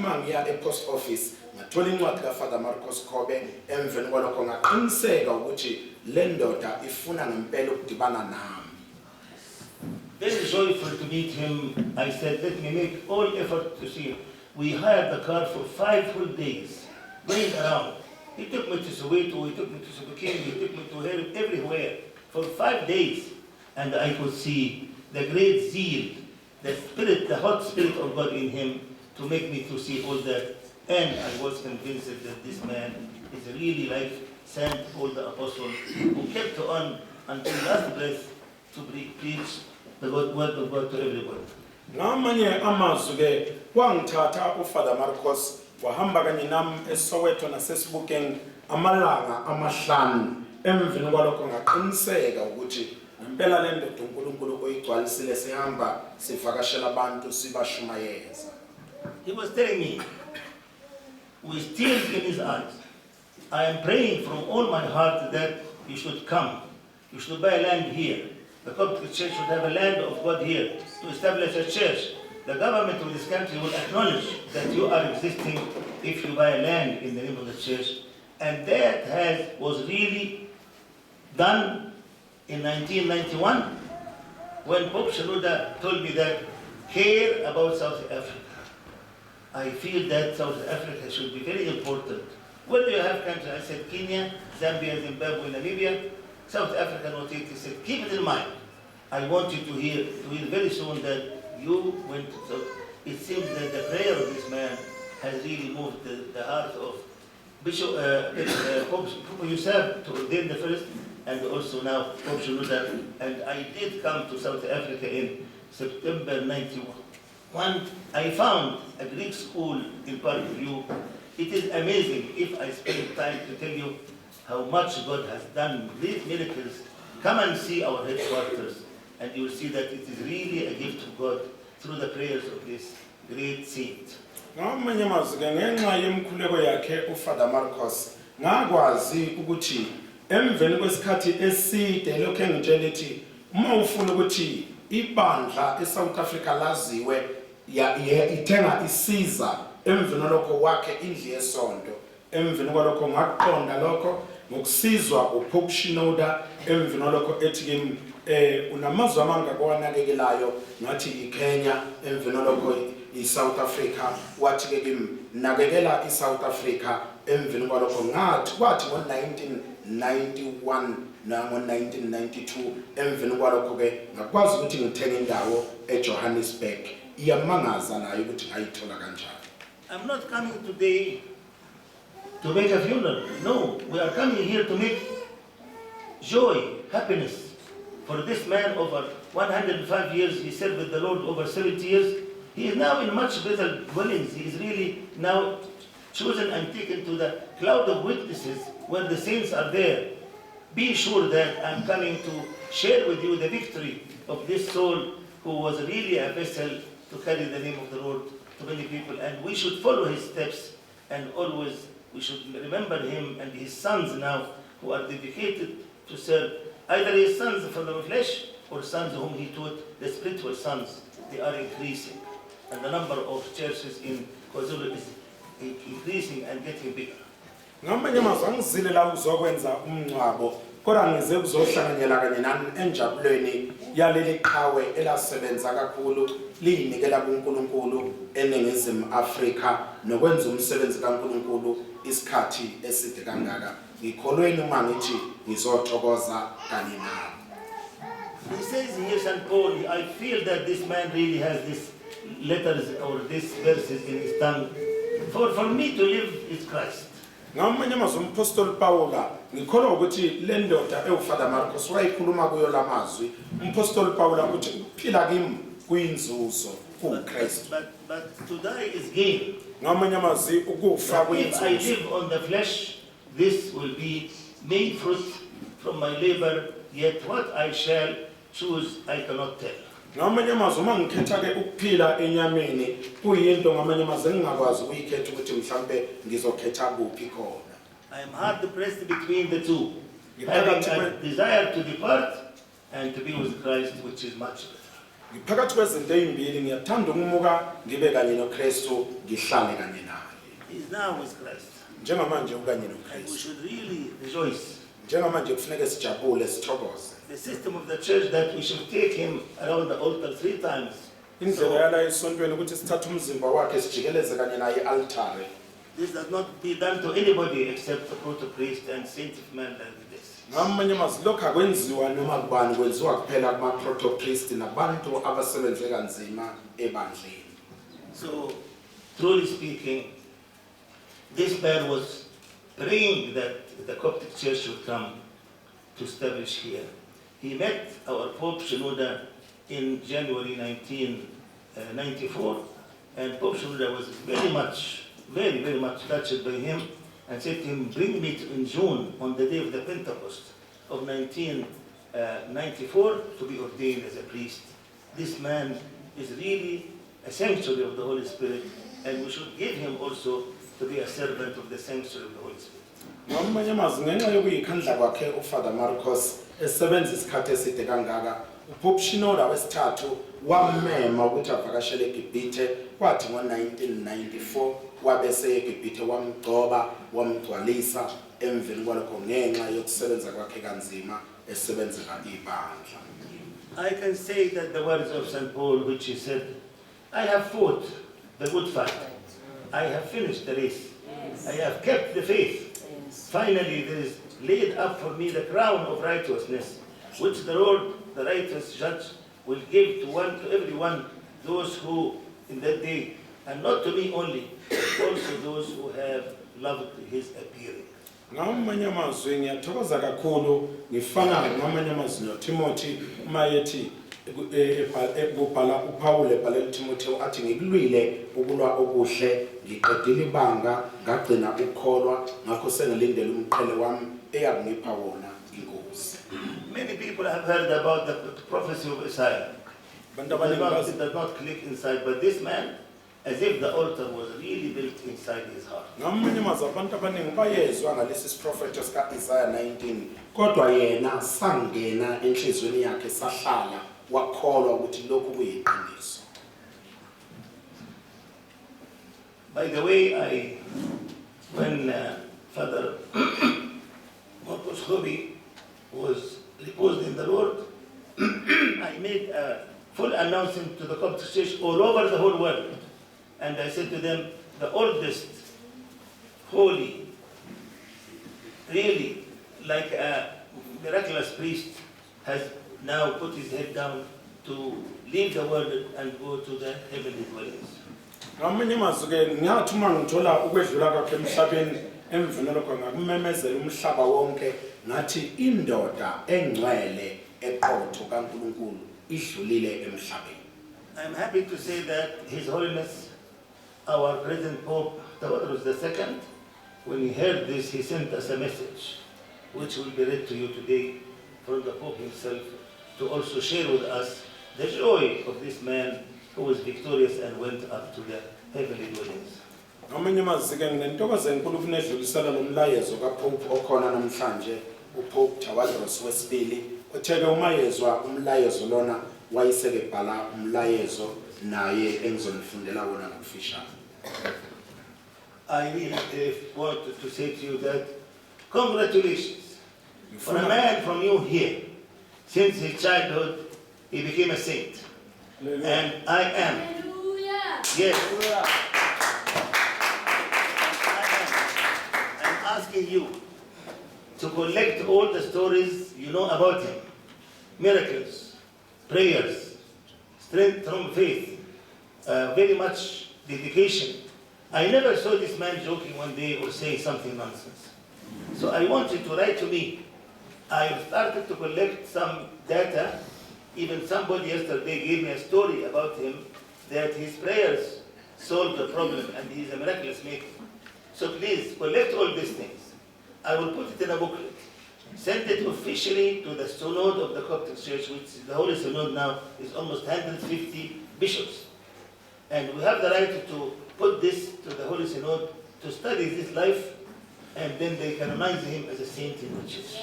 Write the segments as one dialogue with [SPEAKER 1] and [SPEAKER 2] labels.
[SPEAKER 1] Mangiya e-post office ngathola incwadi kaFather Marcos Kobe emveni kwalokho ngaqiniseka ukuthi le ndoda ifuna ngempela ukudibana nami.
[SPEAKER 2] Very joyful to meet him. I said, let me make all effort to see him. We hired the car for 5 full days, going around. He took me to Soweto, he took me to Soweto, he took me to everywhere for 5 days. And I could see the great zeal, the spirit, the hot spirit of God in him to make me to see all that. And I was convinced that this man is really like Saint Paul the Apostle, who kept on until last breath to preach the word of God to everyone.
[SPEAKER 1] Ngamanye amazwi ke kwangithatha uFather Marcos wahamba kanye nami eSoweto naseSebokeng amalanga amahlanu emveni kwalokho ngaqiniseka ukuthi ngempela le ndoda uNkulunkulu oyigcwalisile sihamba sivakashela abantu sibashumayeza.
[SPEAKER 2] He was telling me with tears in his eyes, I am praying from all my heart that you should come. You should buy land here. The Coptic Church should have a land of God here to establish a church. The government of this country will acknowledge that you are existing if you buy land in the name of the church. And that was really done in 1991 when Pope Shenouda told me that care about South Africa. I feel that South Africa should be very important. Where do you have countries? I said Kenya, Zambia, Zimbabwe, Namibia. South Africa noted, he said, keep it in mind. I want you to hear very soon that you went to South. It seems that the prayer of this man has really moved the heart of Bishop Pope Youssef to ordain the first, and also now Pope Shenouda. And I did come to South Africa in September 91. I found a Greek school in Parkview. It is amazing if I spend time to tell you how much God has done these miracles. Come and see our headquarters, and you will see that it is really a gift of God through the prayers of this great saint.
[SPEAKER 1] Ngamanye amazwi ke ngenxa yemkhuleko yakhe uFather Marcos ngakwazi ukuthi emveni kwesikhathi eside lokho engitshela ethi uma ufuna ukuthi ibandla eSouth Africa laziwe ithenga isiza emveni lokho wakhe indlu yesonto emveni kwalokho ngaqonda lokho ngokusizwa uPope Shenouda emveni lokho ethi kimi unamazwi amangaka wanakekelayo ngathi iKenya emveni lokho iSouth Africa wathi ke kimi nakekela iSouth Africa emveni kwalokho ngathi kwathi ngo1991 nango1992 emveni kwalokho ke ngakwazi ukuthi ngithenge indawo eJohannesburg iyamangaza nayo ukuthi ngayithola kanjani.
[SPEAKER 2] I'm not coming today to make a funeral. No, we are coming here to make joy, happiness for this man over 105 years. He served with the Lord over 70 years. He is now in much better dwellings. He is really now chosen and taken to the cloud of witnesses where the saints are there. Be sure that I'm coming to share with you the victory of this soul who was really a vessel to carry the name of the Lord to many people. And we should follow his steps, and always we should remember him and his sons now who are dedicated to serve. Either his sons from the flesh or sons whom he taught, the spiritual sons. They are increasing. And the number of churches in KwaZulu is increasing and getting bigger.
[SPEAKER 1] Ngamanye amazwi angizile la uzokwenza umncwabo kodwa ngize kuzohlanganyela kanye nani enjabulweni yaleli qhawe elasebenza kakhulu liyinikela kuNkulunkulu eNingizimu Afrika nokwenza umsebenzi kaNkulunkulu isikhathi eside kangaka. Ngikholweni uma ngithi ngizothokoza kanye nawe.
[SPEAKER 2] He says here, St. Paul, I feel that this man really has these letters or these verses in his tongue. For me to live is Christ.
[SPEAKER 1] Ngamanye amazwi umpostoli Paula ngikholwa ukuthi le ndoda eUFather Marcos wayikhuluma kuyo lamazwi umpostoli Paula uthi ukuphila kimi kuyinzuzo kuKristu.
[SPEAKER 2] But to die is gain.
[SPEAKER 1] Ngamanye amazwi ukufa
[SPEAKER 2] If I live on the flesh, this will be made fruit from my labor, yet what I shall choose I cannot tell.
[SPEAKER 1] Ngamanye amazwi uma ngikhetha ke ukuphila enyameni kuyinto ngamanye amazwi engingakwazi ukuyikhetha ukuthi mhlambe ngizokhetha kuphi khona.
[SPEAKER 2] I am hard pressed between the two, having a desire to depart and to be with Christ, which is much better.
[SPEAKER 1] Ngiphakathi kwezinto ezimbili ngiyathanda ukumuka ngibe kanye noKristu ngihlale kanye naye.
[SPEAKER 2] He is now with Christ.
[SPEAKER 1] Njengamanje ukanye
[SPEAKER 2] And we
[SPEAKER 1] noKristu.
[SPEAKER 2] should really rejoice.
[SPEAKER 1] Njengamanje kufanele sijabule sithokoze.
[SPEAKER 2] The system of the church that we should take him around the altar 3 times.
[SPEAKER 1] Indlela yala esontweni ukuthi sithathe umzimba wakhe sijikeleze kanye naye i-altare.
[SPEAKER 2] This does not be done to anybody except the proto-priest and saints of men like this.
[SPEAKER 1] Ngamanye amazwi lokho akwenziwa noma kubani, kwenziwa kuphela kuma-proto-priest nabantu abasebenze kanzima ebandleni.
[SPEAKER 2] So, truly speaking, this man was praying that the Coptic Church should come to establish here. He met our Pope Shenouda in January 1994, and Pope Shenouda was very much touched by him and said to him, bring me in June on the day of the Pentecost of 1994 to be ordained as a priest. This man is really a sanctuary of the Holy Spirit, and we should give him also to be a servant of the sanctuary of the Holy Spirit.
[SPEAKER 1] Ngamanye amazwi ngenxa yokuyikhandla kwakhe uFather Marcos esebenza isikhathi eside kangaka, uPope Shenouda wesithathu wamema ukuthi avakashele eGibhithe, kwathi ngo-1994 wabese eGibhithe wamgcoba wamgcwalisa emveni kwalokho ngenxa yokusebenza kwakhe kanzima esebenzela ibandla.
[SPEAKER 2] I can say that the words of St. Paul, which he said, I have fought the good fight. I have finished the race. I have kept the faith. Finally, there is laid up for me the crown of righteousness, which the Lord, the righteous judge, will give to everyone, those who in that day, and not to me only, but also those who have loved his appearing.
[SPEAKER 1] Ngamanye amazwi ngiyathokoza kakhulu ngifana ngamanye amazwi noTimothy uma yethi ekubhala uPaul ebhalela uTimothy athi ngikulwile ukulwa okuhle ngiqedile ibanga ngagcina ukukholwa ngakho sengilindele umqhele wami eyakungipha wona inkosi.
[SPEAKER 2] Many people have heard about the prophecy of Isaiah. It does not click inside, but this man, as if the altar was really built inside his heart.
[SPEAKER 1] Ngamanye amazwi abantu abaningi bayezwa ngalesi siprofeto sika-Isaiah 19 kodwa yena sangena enhlizweni yakhe sahlala wakholwa ukuthi lokhu kuyiqiniso.
[SPEAKER 2] By the way, when Father Marcos Hobby was reposed in the Lord, I made a full announcement to the Coptic Church all over the whole world. And I said to them, the oldest, holy, really like a miraculous priest has now put his head down to leave the world and go to the heavenly dwellings.
[SPEAKER 1] Ngamanye amazwi ke ngathi uma ngithola ukwedlula kwakhe emhlabeni emveni lokho ngakumemezela umhlaba wonke ngathi indoda engcwele eqotho kaNkulunkulu idlulile emhlabeni.
[SPEAKER 2] I'm happy to say that His Holiness, our present Pope Tawadros II, when he heard this, he sent us a message, which will be read to you today from the Pope himself, to also share with us the joy of this man who was victorious and went up to the heavenly dwellings.
[SPEAKER 1] Ngamanye amazwi ke nginentokozo enkulu ukunedlulisela lo mlayezo kaPope okhona namhlanje uPope Tawadros II otheke uma yezwa umlayezo lona wayiseke bhala umlayezo naye engizonifundela wona ngokufishane.
[SPEAKER 2] I really want to say to you that congratulations for a man from you here. Since his childhood, he became a saint. And I am.
[SPEAKER 3] Hallelujah.
[SPEAKER 2] Yes. I'm asking you to collect all the stories you know about him. Miracles, prayers, strength from faith, very much dedication. I never saw this man joking one day or saying something nonsense. So I want you to write to me. I started to collect some data. Even somebody yesterday gave me a story about him, that his prayers solved the problem and he's a miraculous maker. So please collect all these things. I will put it in a booklet. Send it officially to the Synod of the Coptic Church, which the Holy Synod now is almost 150 bishops. And we have the right to put this to the Holy Synod to study his life, and then they canonize him as a saint in the church.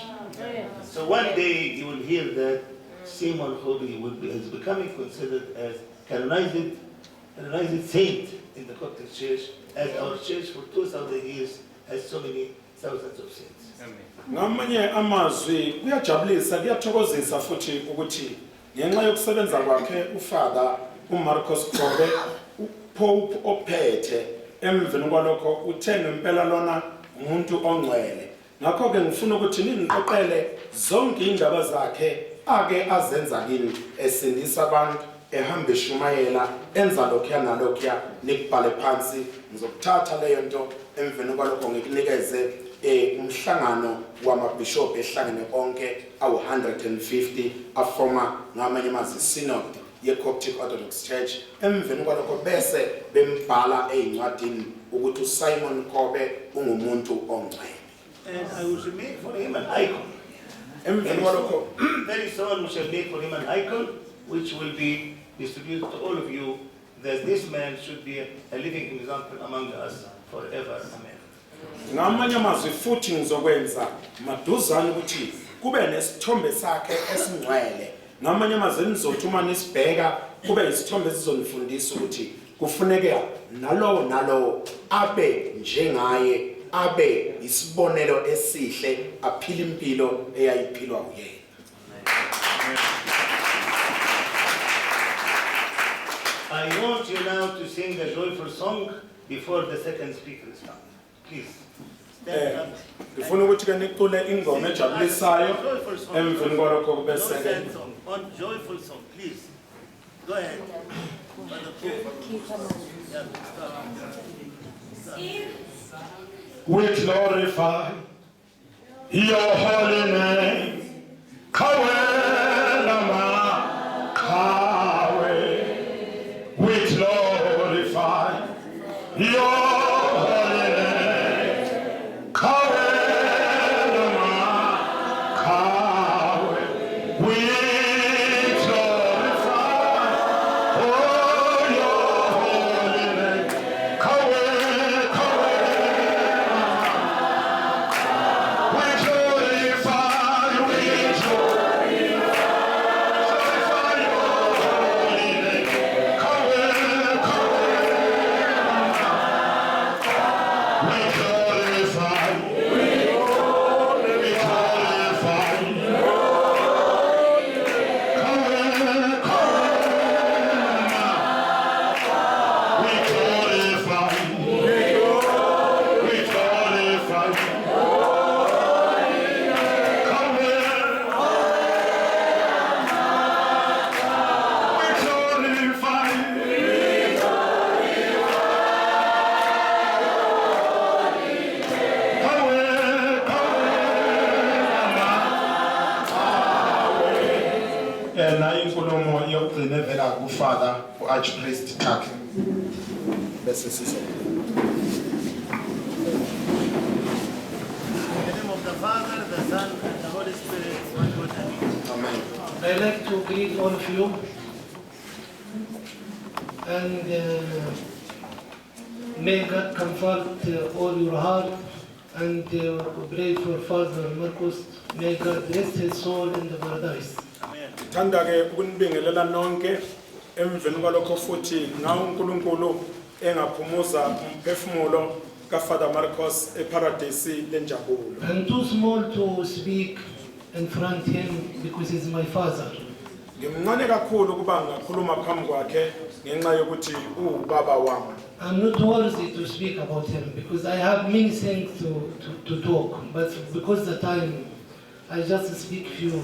[SPEAKER 2] So one day you will hear that Simon Khobi is becoming considered as canonized saint in the Coptic Church, as our church for 2,000 years has so many thousands of saints.
[SPEAKER 1] Ngamanye amazwi kuyajabulisa kuyathokozisa futhi ukuthi ngenxa yokusebenza kwakhe uFather uMarcus Khobe uPope ophethe emveni kwalokho uthe ngempela lona umuntu ongcwele. Ngakho ke ngifuna ukuthi ningiqoqele zonke indaba zakhe ake azenza kini esindisa abantu ehamba eshumayela enza lokho nalokho nikubhale phansi ngizokuthatha leyo nto emveni kwalokho ngikunikeze umhlangano wamabishop ehlangene onke awu 150 afoma ngamanye amazwi synod ye-Coptic Orthodox Church emveni kwalokho bese bembhala eincwadini ukuthi uSimon Khobe ungumuntu ongcwele.
[SPEAKER 2] And I will make for him an icon.
[SPEAKER 1] Emveni kwalokho
[SPEAKER 2] Very soon we shall make for him an icon which will be distributed to all of you, that this man should be a living example among us forever. Amen.
[SPEAKER 1] ngamanye amazwi futhi ngizokwenza maduzane ukuthi kube nesithombe sakhe esingcwele. Ngamanye amazwi nizothi uma nisibheka kube isithombe sizonifundisa ukuthi kufuneka nalowo abe njengaye, abe isibonelo esihle, aphile impilo eyayiphilwa uyena.
[SPEAKER 2] I want you now to sing a joyful song before the second speaker is coming. Please. Stand up.
[SPEAKER 1] Ngifuna ukuthi ke nicule ingoma ejabulisayo
[SPEAKER 2] Joyful song.
[SPEAKER 1] emveni kwalokho
[SPEAKER 2] No
[SPEAKER 1] bese
[SPEAKER 2] sad song. On joyful song, please. Go ahead.
[SPEAKER 1] we glorify your holy name. We glorify your holy name. We glorify your holy name. nayo inkulumo yokugcina evela kuFather uArchpriest Thakhe bese sizo.
[SPEAKER 2] In the name of the Father, the Son, and the Holy Spirit, one God.
[SPEAKER 1] Amen.
[SPEAKER 3] I'd like to greet all of you and may God comfort all your heart and pray for Father Marcus. May God rest his soul in the paradise.
[SPEAKER 2] Amen.
[SPEAKER 1] Thanda ke ukunibingelela nonke emveni kwalokho futhi ngawo uNkulunkulu engaphumuza umphefumulo kaFather Marcus eparadise lenjabulo.
[SPEAKER 3] I'm too small to speak in front of him because he's my father.
[SPEAKER 1] Ngimncane kakhulu kuba ngakhuluma phambi kwakhe ngenxa yokuthi ubaba wami.
[SPEAKER 3] I'm not worthy to speak about him because I have many things to talk, but because the time, I just speak few.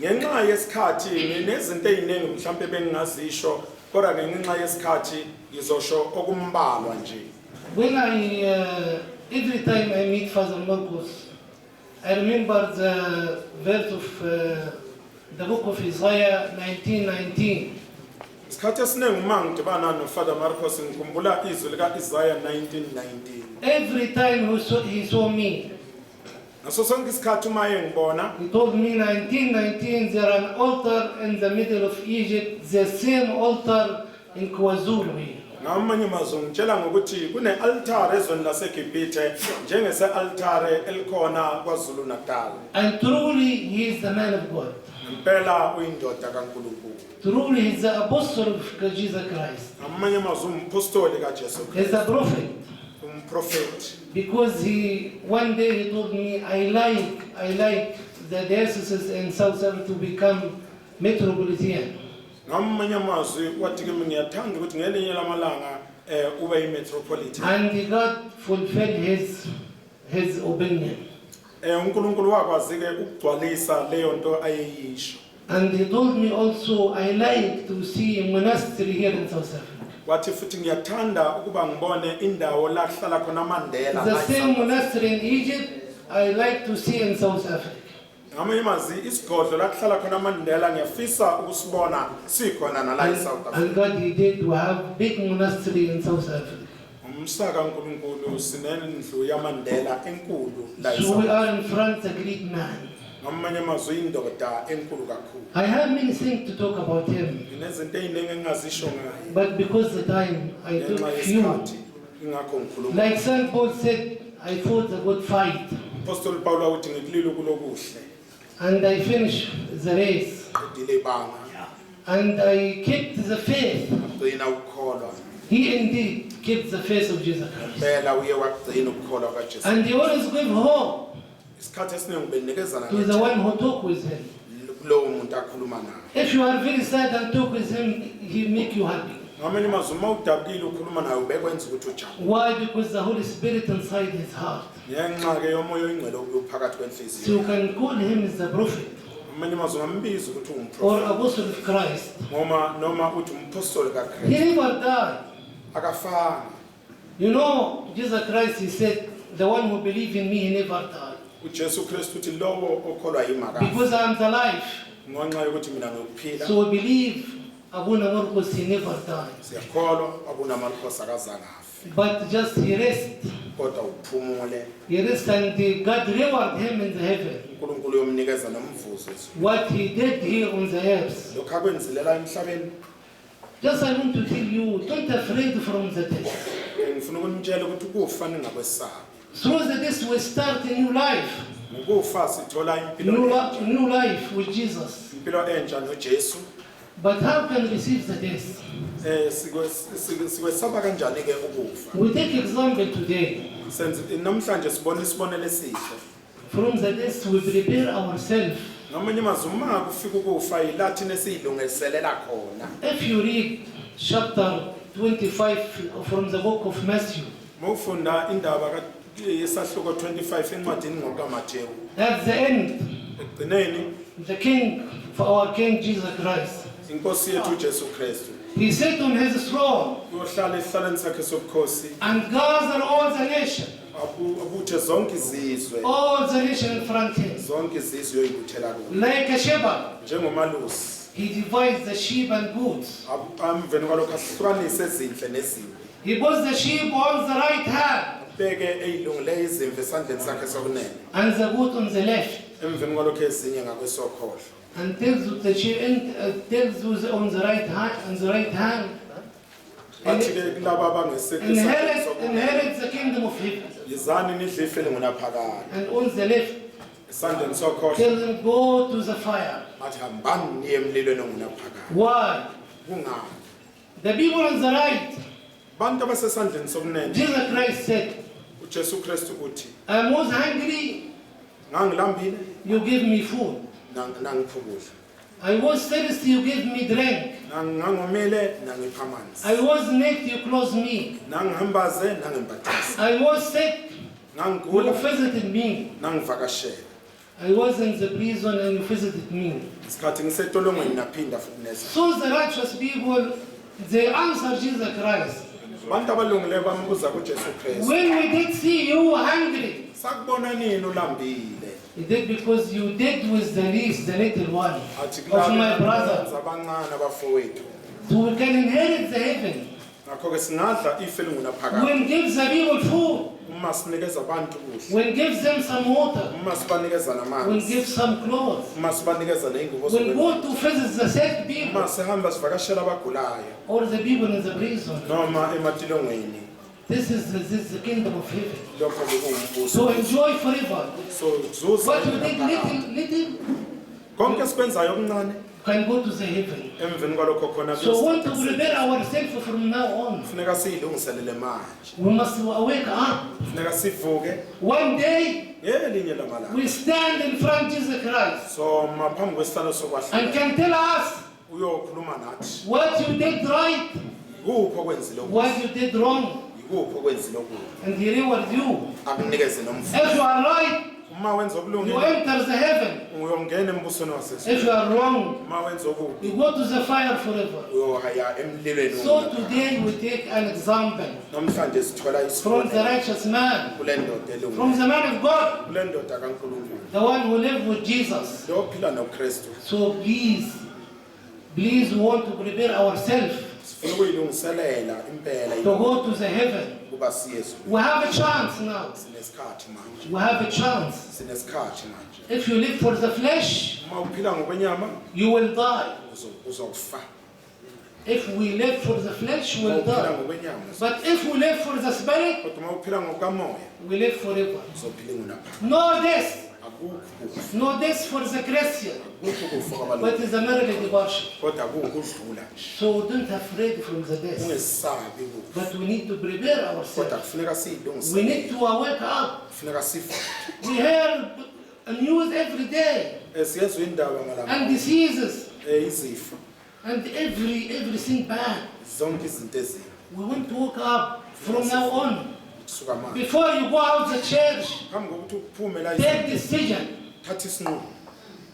[SPEAKER 1] Ngenxa yesikhathi nginezinto eziningi mhlambe bengingazisho kodwa ngenxa yesikhathi ngizosho okumbalwa nje.
[SPEAKER 3] When every time I meet Father Marcus, I remember the verse of the book of Isaiah 19:19.
[SPEAKER 1] Isikhathi esiningi uma ngidibana noFather Marcus ngikhumbula izwi lika-Isaiah 19:19.
[SPEAKER 3] Every time he saw me,
[SPEAKER 1] Ngaso sonke isikhathi uma engibona
[SPEAKER 3] he told me 19:19, there an altar in the middle of Egypt, the same altar in KwaZulu here.
[SPEAKER 1] ngamanye amazwi ngitshela ngokuthi kune-altare ezweni laseGibhithe njengese-altare elikhona kwaZulu Natal.
[SPEAKER 3] And truly, he is the man of God.
[SPEAKER 1] impela uyindoda kaNkulunkulu.
[SPEAKER 3] Truly, he's the apostle of Jesus Christ.
[SPEAKER 1] Ngamanye amazwi umpostoli kaJesu
[SPEAKER 3] He's
[SPEAKER 1] Kristu,
[SPEAKER 3] a prophet.
[SPEAKER 1] umprofeti.
[SPEAKER 3] Because one day he told me, I like the dioceses in South Africa to become metropolitan.
[SPEAKER 1] Ngamanye amazwi wathi ke mina ngiyathanda ukuthi ngelinye lamalanga ube yimetropolitan.
[SPEAKER 3] And God fulfilled his opinion.
[SPEAKER 1] uNkulunkulu wakwazi ke ukugcwalisa leyo nto ayeyisho.
[SPEAKER 3] And he told me also, I like to see a monastery here in South Africa.
[SPEAKER 1] Wathi futhi ngiyathanda ukuba ngibone indawo la kuhlala khona aMandela.
[SPEAKER 3] The same monastery in Egypt, I like to see in South Africa.
[SPEAKER 1] Ngamanye amazwi isigodlo la kuhlala khona aMandela ngiyafisa ukusibona sikhona nala eSouth Africa.
[SPEAKER 3] And God, he did to have big monastery in South Africa.
[SPEAKER 1] Umsaka uNkulunkulu sinendlu yaMandela enkulu la
[SPEAKER 3] So we
[SPEAKER 1] eSouth.
[SPEAKER 3] are in front of a great man.
[SPEAKER 1] Ngamanye amazwi indoda enkulu kakhulu.
[SPEAKER 3] I have many things to talk about him,
[SPEAKER 1] Nginezinto eziningi engingazisho ngaye.
[SPEAKER 3] but because the time, I took
[SPEAKER 1] Ngenxa
[SPEAKER 3] few.
[SPEAKER 1] yesikhathi ingakho ngikhuluma.
[SPEAKER 3] Like St. Paul said, I fought a good fight,
[SPEAKER 1] Apostle Paul uthi ngikulile kulokuhle
[SPEAKER 3] and I finished the race,
[SPEAKER 1] edile ibanga
[SPEAKER 3] and I kept the faith.
[SPEAKER 1] agcina ukukholwa.
[SPEAKER 3] He indeed kept the faith of Jesus Christ.
[SPEAKER 1] Phela uye wagcina ukukholwa kaJesu.
[SPEAKER 3] And he always give hope
[SPEAKER 1] Isikhathi esiningi benikezana
[SPEAKER 3] to the one who talk with him.
[SPEAKER 1] kulowo muntu akhuluma naye.
[SPEAKER 3] If you are very sad and talk with him, he make you happy.
[SPEAKER 1] Ngamanye amazwi uma udabukile ukhuluma naye ubekwenza ukuthi ujabule.
[SPEAKER 3] Why? Because the Holy Spirit inside his heart.
[SPEAKER 1] Ngenxa ke yomoya oyingcwele uphakathi
[SPEAKER 3] So
[SPEAKER 1] kwenhliziyo.
[SPEAKER 3] you can call him as the prophet
[SPEAKER 1] Ngamanye amazwi ngambiza ukuthi
[SPEAKER 3] or
[SPEAKER 1] ungumprofeti
[SPEAKER 3] apostle of Christ.
[SPEAKER 1] noma uthi umpostoli
[SPEAKER 3] He
[SPEAKER 1] kaKristu.
[SPEAKER 3] never died.
[SPEAKER 1] Akafana.
[SPEAKER 3] You know, Jesus Christ, he said, the one who believes in me, he never died.
[SPEAKER 1] uJesu Kristu uthi lowo okholwa yimakazi.
[SPEAKER 3] Because I am the life.
[SPEAKER 1] Ngonxa yokuthi mina ngiyokuphila.
[SPEAKER 3] So we believe Abuna Marcos, he never died.
[SPEAKER 1] Siyakholwa abunamarcos akazange afe.
[SPEAKER 3] But just he rest.
[SPEAKER 1] Kodwa uphumule.
[SPEAKER 3] He rest and God reward him in the heaven.
[SPEAKER 1] uNkulunkulu uyomnikeza nomvuzo.
[SPEAKER 3] What he did here on the earth.
[SPEAKER 1] Lokho akwenzilela emhlabeni.
[SPEAKER 3] Just I want to tell you, don't afraid from the death.
[SPEAKER 1] Ngifuna ukunitshela ukuthi ukufa ningakwesabi.
[SPEAKER 3] Through the death we start a new life.
[SPEAKER 1] Ngokufa sithola impilo entsha.
[SPEAKER 3] New life with Jesus.
[SPEAKER 1] Impilo entsha noJesu.
[SPEAKER 3] But how can we receive the death?
[SPEAKER 1] Sikwesaba kanjani ke ukufa?
[SPEAKER 3] We take example today.
[SPEAKER 1] Senze namhlanje sibona isibonelo esihle.
[SPEAKER 3] From the death we prepare ourselves.
[SPEAKER 1] Ngamanye amazwi uma kufika ukufa yilathi nesiyilungiselela khona.
[SPEAKER 3] If you read chapter 25 from the book of Matthew,
[SPEAKER 1] Mawufunda indaba yesahluko 25 encwadini ngokaMathewu.
[SPEAKER 3] at the end,
[SPEAKER 1] Ekugcineni
[SPEAKER 3] the king, for our King Jesus Christ,
[SPEAKER 1] inkosi yethu uJesu Kristu
[SPEAKER 3] he sat on his throne
[SPEAKER 1] uyohlala esihlalweni sakhe sobukhosi
[SPEAKER 3] and gather all the nation,
[SPEAKER 1] abuthe zonke izizwe
[SPEAKER 3] in front of him.
[SPEAKER 1] zonke izizwe uyoyibuthela kulo
[SPEAKER 3] Like a shepherd,
[SPEAKER 1] njengomalusi
[SPEAKER 3] he divides the sheep and goats.
[SPEAKER 1] amveni kwalokho asihlukanise ezinhle nezimbi
[SPEAKER 3] He puts the sheep on the right hand
[SPEAKER 1] beke eyilungile izimvu esandleni sakhe sokunene
[SPEAKER 3] and the goat on the left.
[SPEAKER 1] emveni kwalokho ezinye ngakwesokhohlo
[SPEAKER 3] And tells the sheep tells those on the right hand,
[SPEAKER 1] athi ke kulabo abangesekho
[SPEAKER 3] inherit the kingdom of heaven.
[SPEAKER 1] yizani nidle ife lingunaphakade
[SPEAKER 3] And on the left,
[SPEAKER 1] esandleni sokhohlo
[SPEAKER 3] tell them go to the fire.
[SPEAKER 1] athi hambani niye emlilweni ongunaphakade.
[SPEAKER 3] Why?
[SPEAKER 1] Kungani?
[SPEAKER 3] The people on the right,
[SPEAKER 1] Bantu abasesandleni sokunene
[SPEAKER 3] Jesus Christ said,
[SPEAKER 1] uJesu Kristu uthi
[SPEAKER 3] I was hungry,
[SPEAKER 1] ngangilambile
[SPEAKER 3] you give me food.
[SPEAKER 1] nangiphukudla
[SPEAKER 3] I was thirsty, you give me drink.
[SPEAKER 1] ngangomile nangipha amanzi
[SPEAKER 3] I was naked, you clothed me.
[SPEAKER 1] nangihambaze nangimbathisa
[SPEAKER 3] I was sick, you
[SPEAKER 1] ngangigula
[SPEAKER 3] visited me.
[SPEAKER 1] nangivakashela
[SPEAKER 3] I was in the prison and you visited me.
[SPEAKER 1] isikhathi ngisetolongweni naphinda futhi neza
[SPEAKER 3] So the righteous people, they answer Jesus Christ.
[SPEAKER 1] abantu abalungileyo bambuza kuJesu Kristu
[SPEAKER 3] When we did see you hungry,
[SPEAKER 1] sakubona nini ulambile
[SPEAKER 3] he did because you did with the least, the little one
[SPEAKER 1] athi
[SPEAKER 3] of my brother.
[SPEAKER 1] abancane abafowethu
[SPEAKER 3] So we can inherit the heaven.
[SPEAKER 1] ngakho ke singadla ife lingunaphakade
[SPEAKER 3] When gives the people food,
[SPEAKER 1] uma sinikeza abantu ukudla
[SPEAKER 3] when gives them some water,
[SPEAKER 1] uma sibanikeza
[SPEAKER 3] when
[SPEAKER 1] namanzi
[SPEAKER 3] gives some clothes,
[SPEAKER 1] uma sibanikeza ney'ngubo
[SPEAKER 3] when
[SPEAKER 1] zokwembatha,
[SPEAKER 3] go to visit the sick people
[SPEAKER 1] uma sihamba sivakashela abagulayo
[SPEAKER 3] or the people in the prison.
[SPEAKER 1] noma ematilongweni
[SPEAKER 3] This is the kingdom of heaven.
[SPEAKER 1] lokho
[SPEAKER 3] So
[SPEAKER 1] bekuwumbuso
[SPEAKER 3] enjoy forever.
[SPEAKER 1] so zuza
[SPEAKER 3] What you did little,
[SPEAKER 1] konke sikwenzayo okuncane
[SPEAKER 3] can go to the heaven.
[SPEAKER 1] emveni kwalokho khona
[SPEAKER 3] So we want to prepare ourselves from now on.
[SPEAKER 1] kufuneka siyilungiselele manje
[SPEAKER 3] We must wake up.
[SPEAKER 1] kufuneka sivuke
[SPEAKER 3] One day
[SPEAKER 1] ngelinye lamalanga
[SPEAKER 3] we stand in front of Jesus Christ
[SPEAKER 1] so maphambi kwesihlalo
[SPEAKER 3] and
[SPEAKER 1] sokwahlula
[SPEAKER 3] can tell us
[SPEAKER 1] uyokhuluma nathi
[SPEAKER 3] what you did right,
[SPEAKER 1] yikuphi okwenzile okuhle
[SPEAKER 3] what you did wrong,
[SPEAKER 1] yikuphi okwenzile okubi
[SPEAKER 3] and He reward you.
[SPEAKER 1] akunikeze nomvuzo
[SPEAKER 3] If you are right,
[SPEAKER 1] uma wenza
[SPEAKER 3] you
[SPEAKER 1] okulungile
[SPEAKER 3] enter the heaven.
[SPEAKER 1] uyongena embusweni wasezulu
[SPEAKER 3] If you are wrong,
[SPEAKER 1] uma wenza okubi
[SPEAKER 3] you go to the fire forever.
[SPEAKER 1] uyohaya emlilweni
[SPEAKER 3] So today we take an example
[SPEAKER 1] namhlanje sithola
[SPEAKER 3] from the
[SPEAKER 1] isibonelo
[SPEAKER 3] righteous man,
[SPEAKER 1] kule ndoda
[SPEAKER 3] from
[SPEAKER 1] elungileyo
[SPEAKER 3] the man of God,
[SPEAKER 1] kule ndoda kaNkulunkulu
[SPEAKER 3] the one who lived with Jesus.
[SPEAKER 1] lo ophila noKristu
[SPEAKER 3] So please we want to prepare ourselves
[SPEAKER 1] sifuna ukuyilungiselela impela
[SPEAKER 3] to go to the heaven.
[SPEAKER 1] ukuba siye ezulwini
[SPEAKER 3] We have a chance now.
[SPEAKER 1] sinesikhathi manje
[SPEAKER 3] We have a chance.
[SPEAKER 1] sinesikhathi manje
[SPEAKER 3] If you live for the flesh,
[SPEAKER 1] uma uphila ngokwenyama
[SPEAKER 3] you will die.
[SPEAKER 1] uzokufa
[SPEAKER 3] If we live for the flesh, we
[SPEAKER 1] uma
[SPEAKER 3] will
[SPEAKER 1] uphila
[SPEAKER 3] die.
[SPEAKER 1] ngokwenyama
[SPEAKER 3] But if we live for the spirit,
[SPEAKER 1] kodwa uma uphila ngokamoya
[SPEAKER 3] we live forever.
[SPEAKER 1] uzophila ingunaphakade
[SPEAKER 3] No death.
[SPEAKER 1] akukho kufa
[SPEAKER 3] No death for the Christian.
[SPEAKER 1] akukho kufa
[SPEAKER 3] But
[SPEAKER 1] kwabalungu
[SPEAKER 3] it's a merely departure.
[SPEAKER 1] kodwa kungudlula nje
[SPEAKER 3] So don't afraid from the death.
[SPEAKER 1] ungesabi kufa
[SPEAKER 3] But we need to prepare
[SPEAKER 1] kodwa
[SPEAKER 3] ourselves.
[SPEAKER 1] kufuneka
[SPEAKER 3] We
[SPEAKER 1] siyilungisele
[SPEAKER 3] need to wake up.
[SPEAKER 1] kufuneka sivuke
[SPEAKER 3] We hear news every day
[SPEAKER 1] siyezwa indaba
[SPEAKER 3] and
[SPEAKER 1] malanga
[SPEAKER 3] diseases
[SPEAKER 1] izifo
[SPEAKER 3] and everything bad.
[SPEAKER 1] zonke izinto ezimbi
[SPEAKER 3] We want to wake up from now on.
[SPEAKER 1] kusuka manje
[SPEAKER 3] Before you go out the church,
[SPEAKER 1] phambi kokuthi uphume la
[SPEAKER 3] take decision.
[SPEAKER 1] thatha isinqumo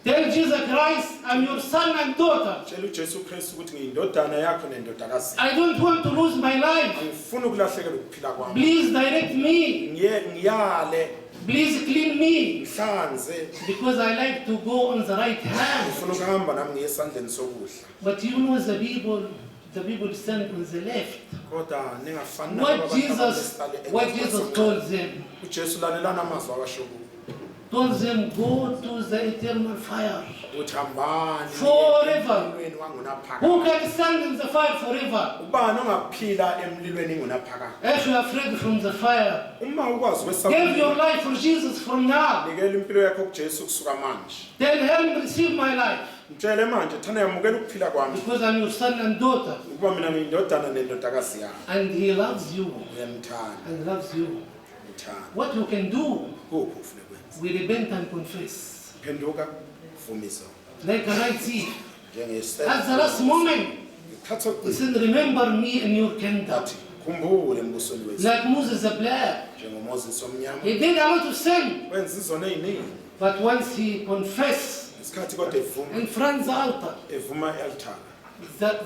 [SPEAKER 3] Tell Jesus Christ, I'm your son and daughter.
[SPEAKER 1] tshela uJesu Kristu ukuthi ngiyindodana yakho nendodakazi
[SPEAKER 3] I don't want to lose my life.
[SPEAKER 1] angifuni ukulahlekelwa ukuphila kwami
[SPEAKER 3] Please direct me.
[SPEAKER 1] ngiyale
[SPEAKER 3] Please clean me.
[SPEAKER 1] ngihlanze
[SPEAKER 3] Because I like to go on the right hand.
[SPEAKER 1] ngifuna ukuhamba nami ngiye esandleni sokudla
[SPEAKER 3] But you know the people stand on the left.
[SPEAKER 1] kodwa ningafani
[SPEAKER 3] What Jesus told them,
[SPEAKER 1] uJesu lalelana amazwi awasho
[SPEAKER 3] told them go to the eternal fire.
[SPEAKER 1] uthi hambani
[SPEAKER 3] Forever.
[SPEAKER 1] emlilweni wangunaphakade
[SPEAKER 3] Who can stand in the fire forever?
[SPEAKER 1] ubani ongaphila emlilweni ingunaphakade
[SPEAKER 3] If you are afraid from the fire,
[SPEAKER 1] uma ukwazi
[SPEAKER 3] give your
[SPEAKER 1] kwesaba
[SPEAKER 3] life for Jesus from now.
[SPEAKER 1] nikela impilo yakho kuJesu kusuka manje
[SPEAKER 3] Tell him, receive my life.
[SPEAKER 1] mtshele manje thana yamukela ukuphila kwami
[SPEAKER 3] Because I'm your son and daughter.
[SPEAKER 1] ukuba mina ngiyindodana nendodakazi yakho
[SPEAKER 3] And he loves you.
[SPEAKER 1] uyamthanda
[SPEAKER 3] And loves you.
[SPEAKER 1] mthanda
[SPEAKER 3] What you can do,
[SPEAKER 1] kuphi ufuna kwenza
[SPEAKER 3] we repent and confess.
[SPEAKER 1] phenduka vumisa
[SPEAKER 3] Like a right thief.
[SPEAKER 1] njengesela
[SPEAKER 3] At the last moment,
[SPEAKER 1] thatha
[SPEAKER 3] he said, remember me in your kingdom.
[SPEAKER 1] ngathi khumbule embusweni wethu
[SPEAKER 3] Like Moses the black.
[SPEAKER 1] njengomoses omnyama
[SPEAKER 3] He did a lot of sin.
[SPEAKER 1] wenza izono eziningi
[SPEAKER 3] But once he confessed
[SPEAKER 1] isikhathi kodwa evuma
[SPEAKER 3] in front of the altar,
[SPEAKER 1] evuma i-altar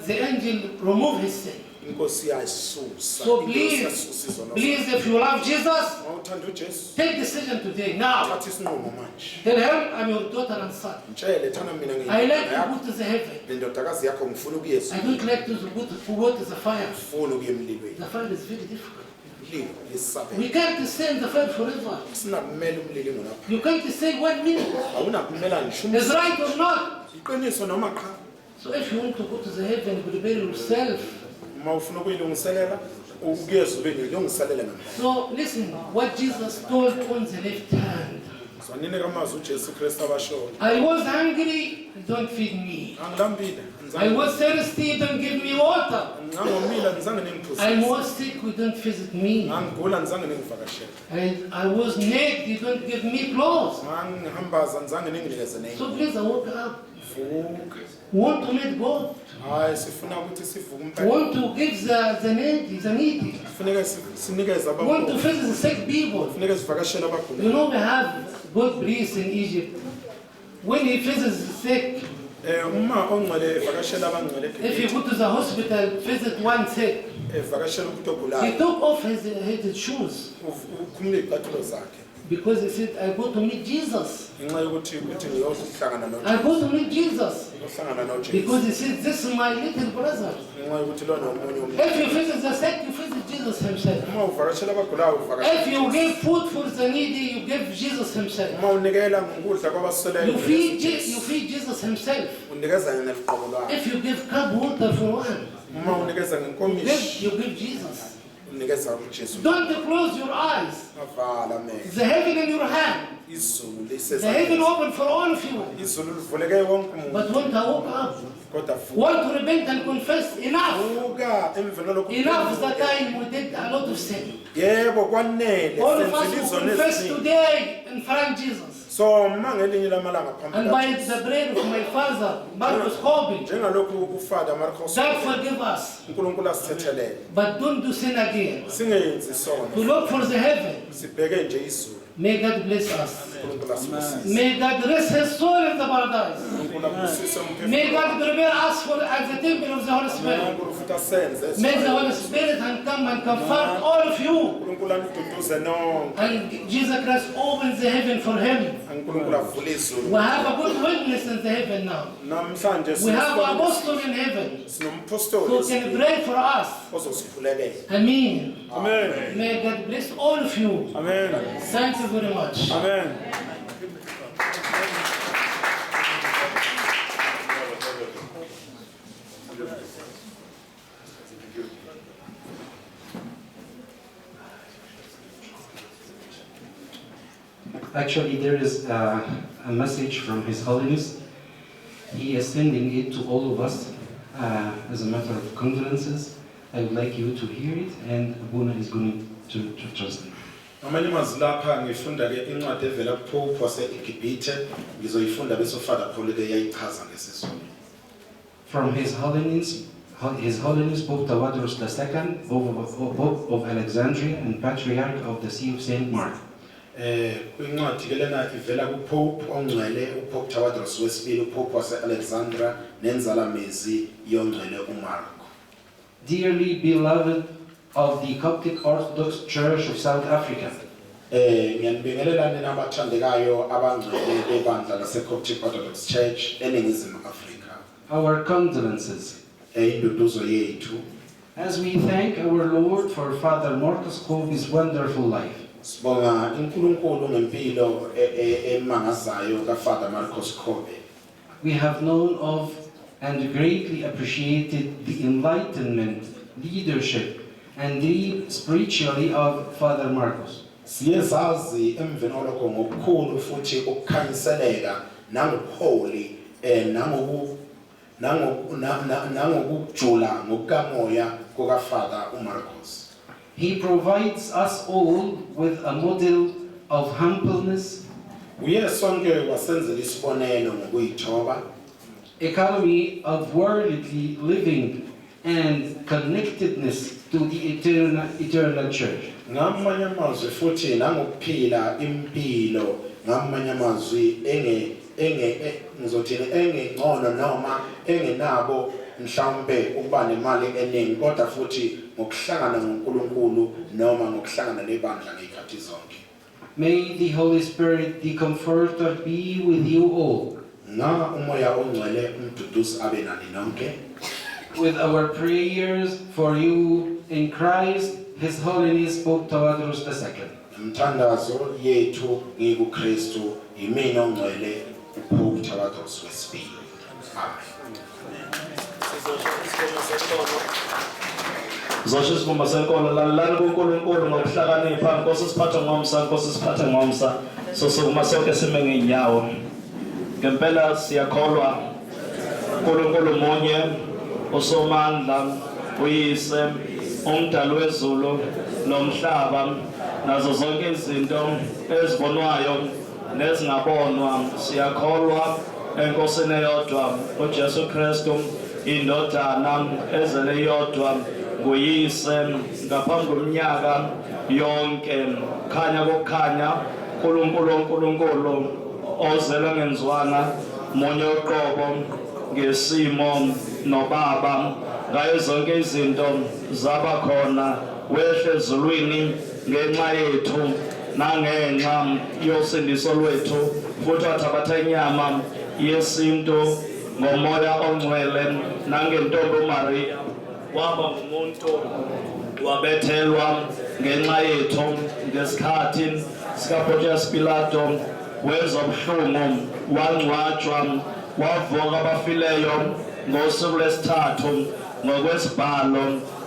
[SPEAKER 3] the angel removed his sin.
[SPEAKER 1] inkosi iyayisusa
[SPEAKER 3] So
[SPEAKER 1] inkosi
[SPEAKER 3] please,
[SPEAKER 1] iyasusa izono
[SPEAKER 3] please, if you love Jesus,
[SPEAKER 1] uma uthanda uJesu
[SPEAKER 3] take decision today, now.
[SPEAKER 1] thatha isinqumo manje
[SPEAKER 3] Tell him, I'm your daughter and son.
[SPEAKER 1] mtshele thana mina
[SPEAKER 3] I like
[SPEAKER 1] ngiyindodana
[SPEAKER 3] to
[SPEAKER 1] yakho
[SPEAKER 3] go to the heaven.
[SPEAKER 1] nendodakazi yakho ngifuna ukuye
[SPEAKER 3] I don't like to go to the fire.
[SPEAKER 1] ngifuna ukuye emlilweni
[SPEAKER 3] The fire is very difficult.
[SPEAKER 1] umlilo lisabela
[SPEAKER 3] We can't stay in the fire forever.
[SPEAKER 1] sinakumela umlilo ingulapha
[SPEAKER 3] You can't stay 1 minute.
[SPEAKER 1] awunakumela ngisho
[SPEAKER 3] Is right or not?
[SPEAKER 1] iqiniso noma cha
[SPEAKER 3] So if you want to go to the heaven, prepare yourself.
[SPEAKER 1] uma ufuna ukuyilungiselela ukuye ezulwini ilungiselele ngamanye
[SPEAKER 3] So listen, what Jesus told on the left hand.
[SPEAKER 1] zanini kamazwi uJesu Kristu abashoyo
[SPEAKER 3] I was hungry, don't feed me.
[SPEAKER 1] angilambile
[SPEAKER 3] I was thirsty, don't give me water.
[SPEAKER 1] ngangomila nizange
[SPEAKER 3] I
[SPEAKER 1] ningiphuzise
[SPEAKER 3] was sick, you don't visit me.
[SPEAKER 1] ngangigula nizange ningivakashele
[SPEAKER 3] And I was naked, you don't give me clothes.
[SPEAKER 1] ngangihambaza nizange ninginikeze
[SPEAKER 3] So
[SPEAKER 1] nenye
[SPEAKER 3] please, I woke up.
[SPEAKER 1] vuka
[SPEAKER 3] Want to meet God.
[SPEAKER 1] hayi sifuna ukuthi sivuke impela
[SPEAKER 3] Want to give the needy.
[SPEAKER 1] kufuneka sinikeze
[SPEAKER 3] Want to
[SPEAKER 1] abagulayo
[SPEAKER 3] visit the sick people.
[SPEAKER 1] kufuneka sivakashele
[SPEAKER 3] You
[SPEAKER 1] abagulayo
[SPEAKER 3] know we have good priests in Egypt. When he visits the sick,
[SPEAKER 1] uma ongcwele evakashele abangcwele
[SPEAKER 3] if you go to the hospital, visit one sick,
[SPEAKER 1] evakashele umuntu
[SPEAKER 3] he
[SPEAKER 1] ogulayo
[SPEAKER 3] took off his shoes
[SPEAKER 1] ukhumule iy'cathulo zakhe
[SPEAKER 3] because he said, I go to meet Jesus.
[SPEAKER 1] ngenxa yokuthi ngiyohlangana
[SPEAKER 3] I go to meet Jesus
[SPEAKER 1] ohlangana nojesu
[SPEAKER 3] because he said, this is my little brother.
[SPEAKER 1] ngenxa yokuthi lona omunye umuntu
[SPEAKER 3] If you visit the sick, you visit Jesus himself.
[SPEAKER 1] uma uvakashele abagulayo
[SPEAKER 3] If you give food for the needy, you give Jesus himself.
[SPEAKER 1] uma unikela ngokudla kwabasweleyo
[SPEAKER 3] You feed Jesus himself.
[SPEAKER 1] unikeza neliqobo lwakho
[SPEAKER 3] If you give cup water for one,
[SPEAKER 1] uma unikeza ngenkomishi
[SPEAKER 3] you give Jesus.
[SPEAKER 1] unikeza ujesu
[SPEAKER 3] Don't close your eyes.
[SPEAKER 1] avala amehlo
[SPEAKER 3] The heaven in your hand.
[SPEAKER 1] izulu
[SPEAKER 3] The heaven
[SPEAKER 1] liseza
[SPEAKER 3] open for all of you.
[SPEAKER 1] izulu livuleke wonke umuntu
[SPEAKER 3] But when I woke up,
[SPEAKER 1] kodwa
[SPEAKER 3] want to repent and confess, enough.
[SPEAKER 1] fuka emveni lokhu
[SPEAKER 3] Enough is the time we did a lot of sin.
[SPEAKER 1] yebo kwanele
[SPEAKER 3] All of us
[SPEAKER 1] senzile
[SPEAKER 3] will
[SPEAKER 1] izono
[SPEAKER 3] confess
[SPEAKER 1] eziningi
[SPEAKER 3] today in front of Jesus.
[SPEAKER 1] so mangelinye lamalanga
[SPEAKER 3] And
[SPEAKER 1] phambi
[SPEAKER 3] by the bread of my father, Marcus Hobby,
[SPEAKER 1] njengalokhu uFader Marcos
[SPEAKER 3] God forgive us.
[SPEAKER 1] uNkulunkulu asithethelele
[SPEAKER 3] But don't do sin again.
[SPEAKER 1] singenzi sono
[SPEAKER 3] To look for the heaven.
[SPEAKER 1] sibheke nje izulu
[SPEAKER 3] May God bless us.
[SPEAKER 1] uNkulunkulu asibusise
[SPEAKER 3] May God rest his soul in the paradise.
[SPEAKER 1] uNkulunkulu abusise
[SPEAKER 3] May
[SPEAKER 1] umphefumulo
[SPEAKER 3] God prepare us for at the temple of the Holy Spirit.
[SPEAKER 1] uNkulunkulu futhi asenze
[SPEAKER 3] May the Holy Spirit come and comfort all of you.
[SPEAKER 1] uNkulunkulu aniduduze nonke
[SPEAKER 3] And Jesus Christ opens the heaven for him.
[SPEAKER 1] uNkulunkulu avule izulu
[SPEAKER 3] We have a good witness in the heaven now.
[SPEAKER 1] namhlanje
[SPEAKER 3] We have an apostle in heaven who
[SPEAKER 1] sinompostoli
[SPEAKER 3] can pray for us.
[SPEAKER 1] ozosiphulekela
[SPEAKER 3] Amen.
[SPEAKER 1] amen
[SPEAKER 3] May God bless all of you.
[SPEAKER 1] amen
[SPEAKER 3] Thank you very much.
[SPEAKER 1] amen
[SPEAKER 4] Actually, there is a message from His Holiness. He is sending it to all of us as a matter of condolences. I would like you to hear it, and Abuna is going to translate.
[SPEAKER 1] amanye amazwi lapha ngifunda ke incwadi evela kuPope wase-Egibhithe ngizoyifunda bese uFader Paul ke yayichaza ngesizulu
[SPEAKER 4] From His Holiness Pope Tawadros II, Pope of Alexandria and Patriarch of the See of Saint Mark.
[SPEAKER 1] kwincwadi ke lena ivela kuPope ongcwele uPope Tawadros II uPope wase-Alexandria nenzalamezi yongcwele uMark
[SPEAKER 4] Dearly beloved of the Coptic Orthodox Church of South Africa,
[SPEAKER 1] ngiyanibingelela nina abathandekayo abangcwele bebandla lase-Coptic Orthodox Church eNingizimu Afrika
[SPEAKER 4] our condolences,
[SPEAKER 1] induduzo yethu
[SPEAKER 4] as we thank our Lord for Father Marcus Hovey's wonderful life.
[SPEAKER 1] sibonga uNkulunkulu ngempilo emangazayo kaFader Marcus Hovey.
[SPEAKER 4] We have known of and greatly appreciated the enlightenment, leadership, and deep spiritually of Father Marcus.
[SPEAKER 1] Siyezazi emveni kwalokho ngokukhulu futhi ukukhanyiseleka nangobuholi nangokujula ngokukamoya kukaFader uMarcus.
[SPEAKER 4] He provides us all with a model of humbleness,
[SPEAKER 1] Uye sonke wasenzela isibonelo ngokuyithoba,
[SPEAKER 4] economy of worldly living, and connectedness to the eternal church.
[SPEAKER 1] ngamanye amazwi futhi nangokuphila impilo ngamanye amazwi ngizothini engengcono noma engenabo mhlawumbe ukuba nemali eningi kodwa futhi ngokuhlangana noNkulunkulu noma ngokuhlangana nebandla ngezikhathi zonke.
[SPEAKER 4] May the Holy Spirit, the Comforter, be with you all.
[SPEAKER 1] Nga umoya ongcwele umduduzi abe nani nonke.
[SPEAKER 4] With our prayers for you in Christ, His Holiness Pope Tawadros II.
[SPEAKER 1] Umthandazo yethu ngikuKristu yimina ongcwele uPope Tawadros II. Amen.
[SPEAKER 5] Zosho isivumba senkolo lalelani kuNkulunkulu ngokuhlakanipha Nkosi siphathe ngomsa Nkosi siphathe ngomsa sosukuma sonke sime ngeenyawo ngempela siyakholwa uNkulunkulu munye usomandla uyise umdali wezulu nomhlaba nazo zonke izinto ezibonwayo nezingabonwa siyakholwa enkosini eyodwa uJesu Kristu indodana ezele yodwa nguyise ngaphambi kweminyaka yonke khanya kokukhanya uNkulunkulu ozela ngenzwana munye uqobo ngesimo noBaba ngayo zonke izinto zaba khona wehle ezulwini ngenxa yethu nangenxa yosindiso lwethu futhi wathabatha inyama yesintu ngomoya ongcwele nangentombi uMaria waba ngumuntu wabethelwa ngenxa yethu ngesikhathi sikaPontius Pilato wenza ubuhlungu wangcwatshwa wavuka abafileyo ngosuku lwesithathu ngokwesibhalo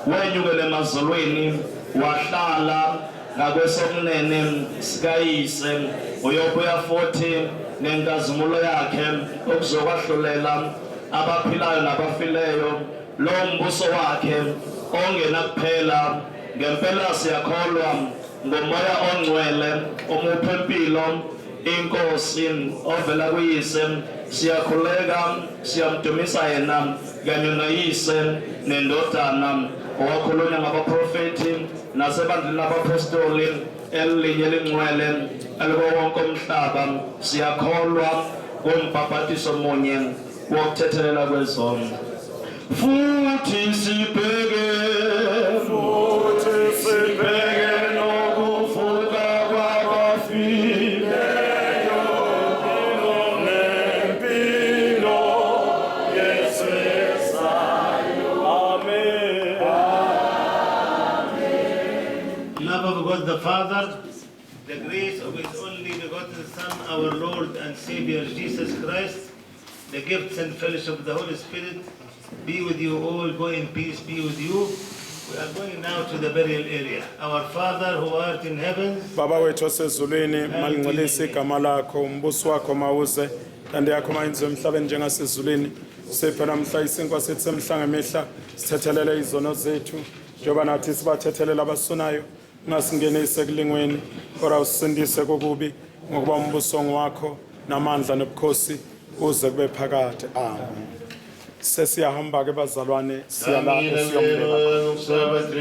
[SPEAKER 5] wenyukela emazulwini wahlala ngakwesokunene sikayise uyobuya futhi nenkazimulo yakhe okuzokwahlulela abaphilayo nabafileyo lo mbuso wakhe ongenakuphela. Ngempela siyakholwa ngomoya ongcwele omupha impilo inkosi ovela kuyise. Siyakhuleka siyamdumisa yena kanye noyise nendodana owakhulunywa ngabaprofethi nasebandleni labapostoli elinye elingcwele eliko wonke umhlaba. Siyakholwa kumbhabhatiso munye wokuthethelela kwezono futhi sibheke nokuvuka kwabafileyo nempilo yesesayo. Amen.
[SPEAKER 2] Love of God the Father, the grace of His only begotten Son, our Lord and Savior Jesus Christ, the gifts and fellowship of the Holy Spirit be with you all. Go in peace, be with you. We are going now to the burial area. Our Father who art in heaven,
[SPEAKER 1] Baba wethu osezulwini, malingcolise igama lakho, umbuso wakho mawuze, kanti yakho mayenziwe emhlabeni njengasezulwini. Siphe namhla isinkwa sethu semhla ngemihla, sithethelele izono zethu njengoba nathi sibathethelela abasunayo. Ungasingenise ekulingweni, kodwa usindise kokubi, ngokuba umbuso wakho namandla nobukhosi kuze kube phakade. Amen. Sesiyahamba ke bazalwane, siyalapho siyombeka.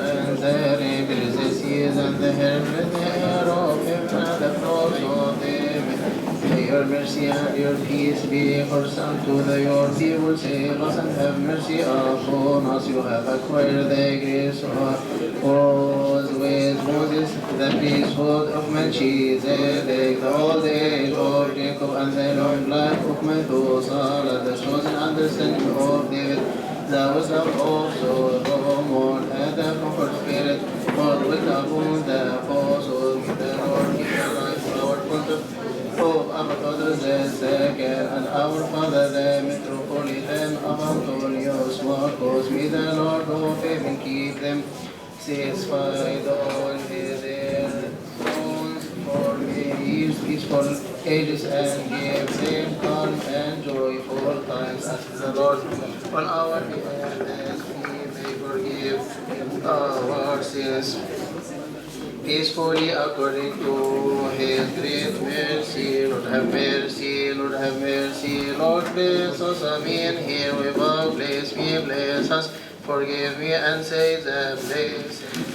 [SPEAKER 6] And the rebels and the hermit of him and the cross of David. May your mercy and your peace be for unto the your people. Save us and have mercy upon us. You have acquired the grace of was with Moses, the priesthood of Melchizedek, the old age of Jacob, and the long life of Methuselah, the chosen understanding of David. The wisdom of Solomon and the comfort spirit, for with upon the apostles, the Lord keep the life, our concept of our father the second, and our father the metropolitan of Antonius Marcos. May the Lord of heaven keep them satisfied all their souls for many years, peaceful ages, and give them calm and joyful times as the Lord on our behalf, that He may forgive our sins peacefully according to His great mercy. Lord have mercy, Lord have mercy. Lord bless us, amen. Here we bow, bless me, bless us. Forgive me and say the blessing.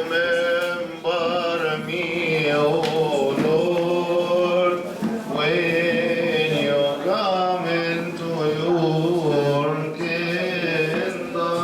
[SPEAKER 7] Remember me, O Lord, when you come into your kingdom.